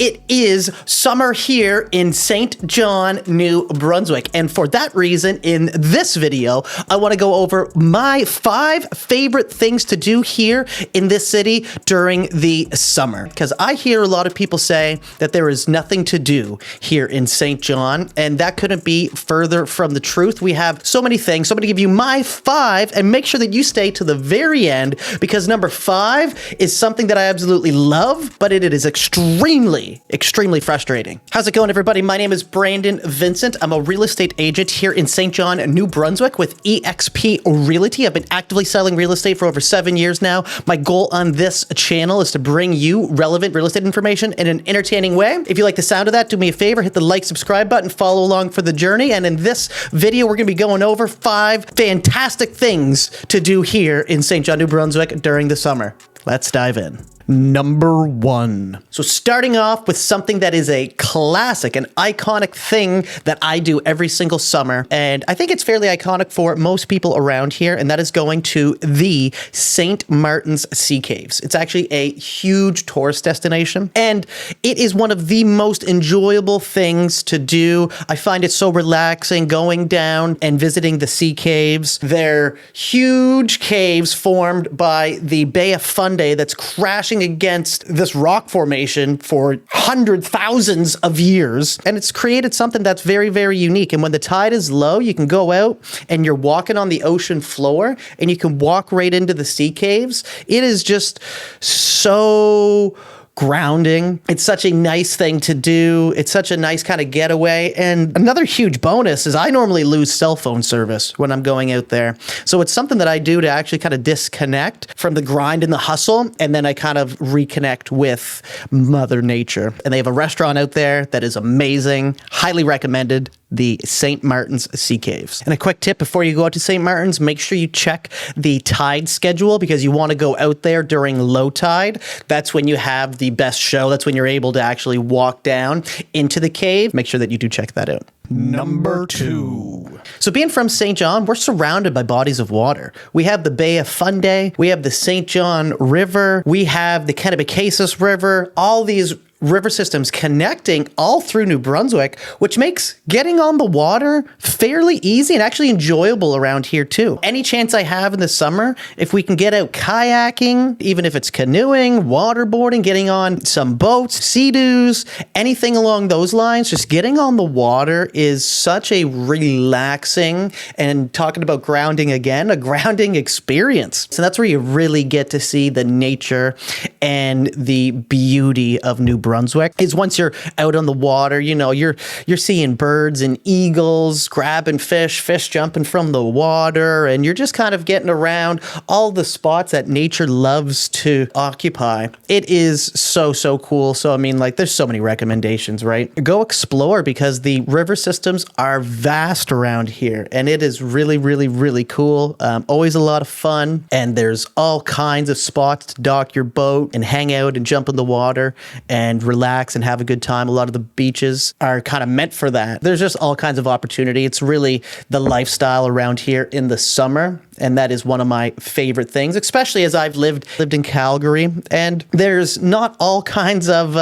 it is summer here in Saint John, New Brunswick. And for that reason, in this video, I want to go over my 5 favorite things to do here in this city during the summer. Because I hear a lot of people say that there is nothing to do here in Saint John, and that couldn't be further from the truth. We have so many things, so I'm going to give you my 5, and make sure that you stay to the very end, because number 5 is something that I absolutely love, but it is extremely frustrating. How's it going, everybody? My name is Brandon Vincent. I'm a real estate agent here in Saint John, New Brunswick with eXp Realty. I've been actively selling real estate for over 7 years now. My goal on this channel is to bring you relevant real estate information in an entertaining way. If you like the sound of that, do me a favor, hit the like, subscribe button, follow along for the journey. And in this video, we're going to be going over 5 fantastic things to do here in Saint John, New Brunswick during the summer. Let's dive in. Number 1. So starting off with something that is a classic, an iconic thing that I do every single summer, and I think it's fairly iconic for most people around here, and that is going to the St. Martin's Sea Caves. It's actually a huge tourist destination, and it is one of the most enjoyable things to do. I find it so relaxing going down and visiting the sea caves. They're huge caves formed by the Bay of Fundy that's crashing against this rock formation for thousands of years, and it's created something that's very unique. And when the tide is low, you can go out and you're walking on the ocean floor and you can walk right into the sea caves. It is just so grounding. It's such a nice thing to do. It's such a nice kind of getaway. And another huge bonus is I normally lose cell phone service when I'm going out there. So it's something that I do to actually kind of disconnect from the grind and the hustle. And then I kind of reconnect with Mother Nature. And they have a restaurant out there that is amazing. Highly recommended. The St. Martin's Sea Caves. And a quick tip before you go out to St. Martin's, make sure you check the tide schedule, because you want to go out there during low tide. That's when you have the best show. That's when you're able to actually walk down into the cave. Make sure that you do check that out. Number 2. So being from Saint John, we're surrounded by bodies of water. We have the Bay of Fundy, we have the Saint John River, we have the Kennebecasis River, all these river systems connecting all through New Brunswick, which makes getting on the water fairly easy and actually enjoyable around here too. Any chance I have in the summer, if we can get out kayaking, even if it's canoeing, waterboarding, getting on some boats, sea-doos, anything along those lines, just getting on the water is such a relaxing, and talking about grounding again, a grounding experience. So that's where you really get to see the nature and the beauty of New Brunswick. Is once you're out on the water, you know, you're seeing birds and eagles, grabbing fish jumping from the water, and you're just kind of getting around all the spots that nature loves to occupy. It is so cool. So I mean, like, there's so many recommendations, right? Go explore, because the river systems are vast around here, and it is really cool. Always a lot of fun, and there's all kinds of spots to dock your boat and hang out and jump in the water and relax and have a good time. A lot of the beaches are kind of meant for that. There's just all kinds of opportunity. It's really the lifestyle around here in the summer, and that is one of my favorite things, especially as I've lived in Calgary, and there's not all kinds of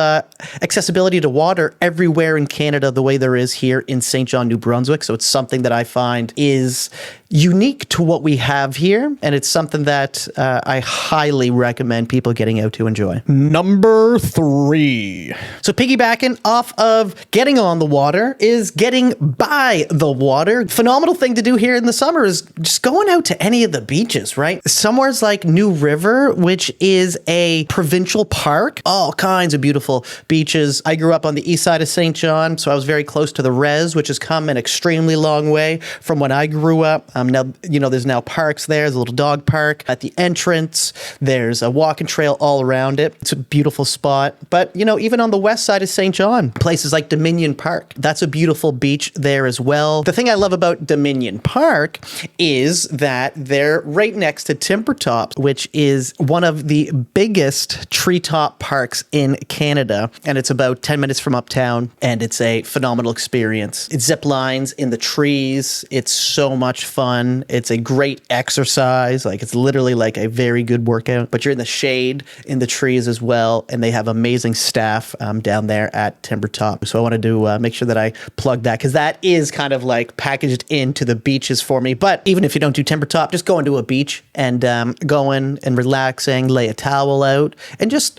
accessibility to water everywhere in Canada the way there is here in Saint John, New Brunswick. So it's something that I find is unique to what we have here, and it's something that I highly recommend people getting out to enjoy. Number 3. So piggybacking off of getting on the water is getting by the water. Phenomenal thing to do here in the summer is just going out to any of the beaches, right? Somewhere's like New River, which is a provincial park, all kinds of beautiful beaches. I grew up on the east side of Saint John, so I was very close to the res, which has come an extremely long way from when I grew up. Now, you know, there's now parks there. There's a little dog park at the entrance. There's a walking trail all around it. It's a beautiful spot. But, you know, even on the west side of Saint John, places like Dominion Park, that's a beautiful beach there as well. The thing I love about Dominion Park is that that, they're right next to TimberTop, which is one of the biggest treetop parks in Canada. And it's about 10 minutes from uptown, and it's a phenomenal experience. It zip lines in the trees. It's so much fun. It's a great exercise. Like, it's literally like a very good workout, but you're in the shade in the trees as well. And they have amazing staff down there at TimberTop. So I wanted to make sure that I plug that, because that is kind of like packaged into the beaches for me. But even if you don't do TimberTop, just going to a beach and going and relaxing, lay a towel out, and just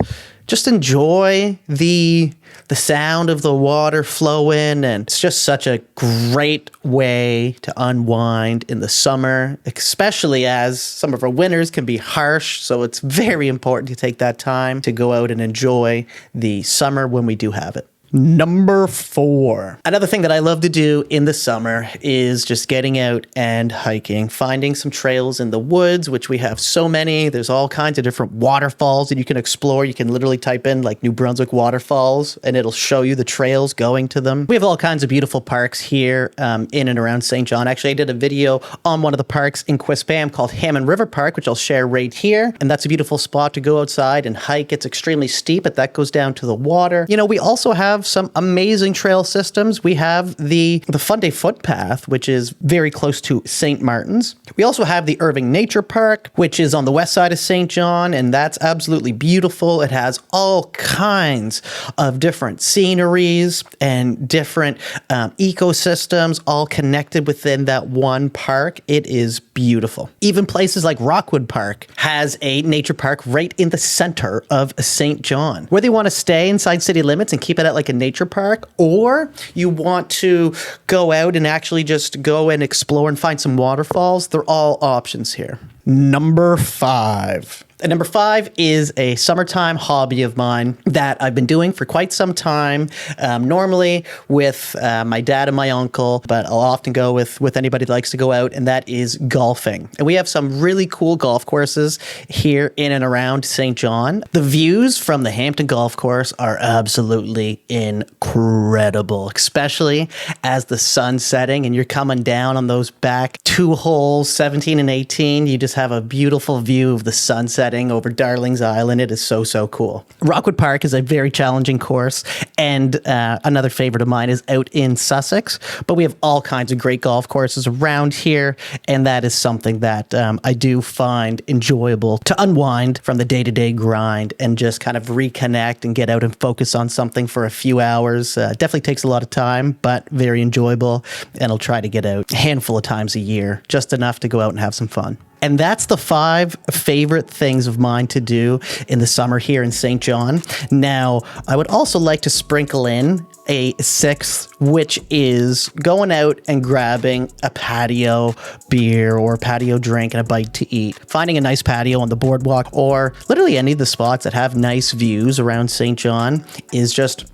enjoy the sound of the water flowing. And it's just such a great way to unwind in the summer, especially as some of our winters can be harsh. So it's very important to take that time to go out and enjoy the summer when we do have it. Number 4. Another thing that I love to do in the summer is just getting out and hiking, finding some trails in the woods, which we have so many. There's all kinds of different waterfalls that you can explore. You can literally type in like New Brunswick waterfalls and it'll show you the trails going to them. We have all kinds of beautiful parks here in and around Saint John. Actually, I did a video on one of the parks in Quispam called Hampton River Park, which I'll share right here. And that's a beautiful spot to go outside and hike. It's extremely steep, but that goes down to the water. You know, we also have some amazing trail systems. We have the Fundy Footpath, which is very close to St. Martin's. We also have the Irving Nature Park, which is on the west side of Saint John, and that's absolutely beautiful. It has all kinds of different sceneries and different ecosystems all connected within that one park. It is beautiful. Even places like Rockwood Park has a nature park right in the center of Saint John. Whether you want to stay inside city limits and keep it at like a nature park, or you want to go out and actually just go and explore and find some waterfalls, they're all options here. Number 5. And number 5 is a summertime hobby of mine that I've been doing for quite some time, normally with my dad and my uncle, but I'll often go with anybody that likes to go out, and that is golfing. And we have some really cool golf courses here in and around Saint John. The views from the Hampton golf course are absolutely incredible, especially as the sun's setting and you're coming down on those back 2 holes, 17 and 18. You just have a beautiful view of the sunset over Darling's Island. It is so, so cool. Rockwood Park is a very challenging course, and another favorite of mine is out in Sussex, but we have all kinds of great golf courses around here, and that is something that I do find enjoyable to unwind from the day-to-day grind and just kind of reconnect and get out and focus on something for a few hours. Definitely takes a lot of time, but very enjoyable, and I'll try to get out a handful of times a year, just enough to go out and have some fun. And that's the 5 favorite things of mine to do in the summer here in Saint John. Now, I would also like to sprinkle in a 6th, which is going out and grabbing a patio beer or a patio drink and a bite to eat. Finding a nice patio on the boardwalk or literally any of the spots that have nice views around Saint John is just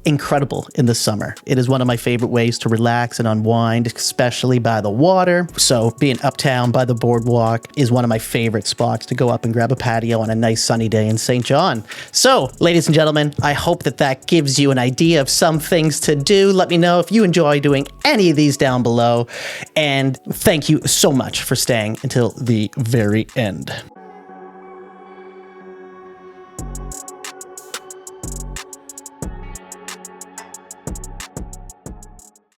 incredible in the summer. It is one of my favorite ways to relax and unwind, especially by the water. So being uptown by the boardwalk is one of my favorite spots to go up and grab a patio on a nice sunny day in Saint John. So, ladies and gentlemen, I hope that gives you an idea of some things to do. Let me know if you enjoy doing any of these down below. And thank you so much for staying until the very end.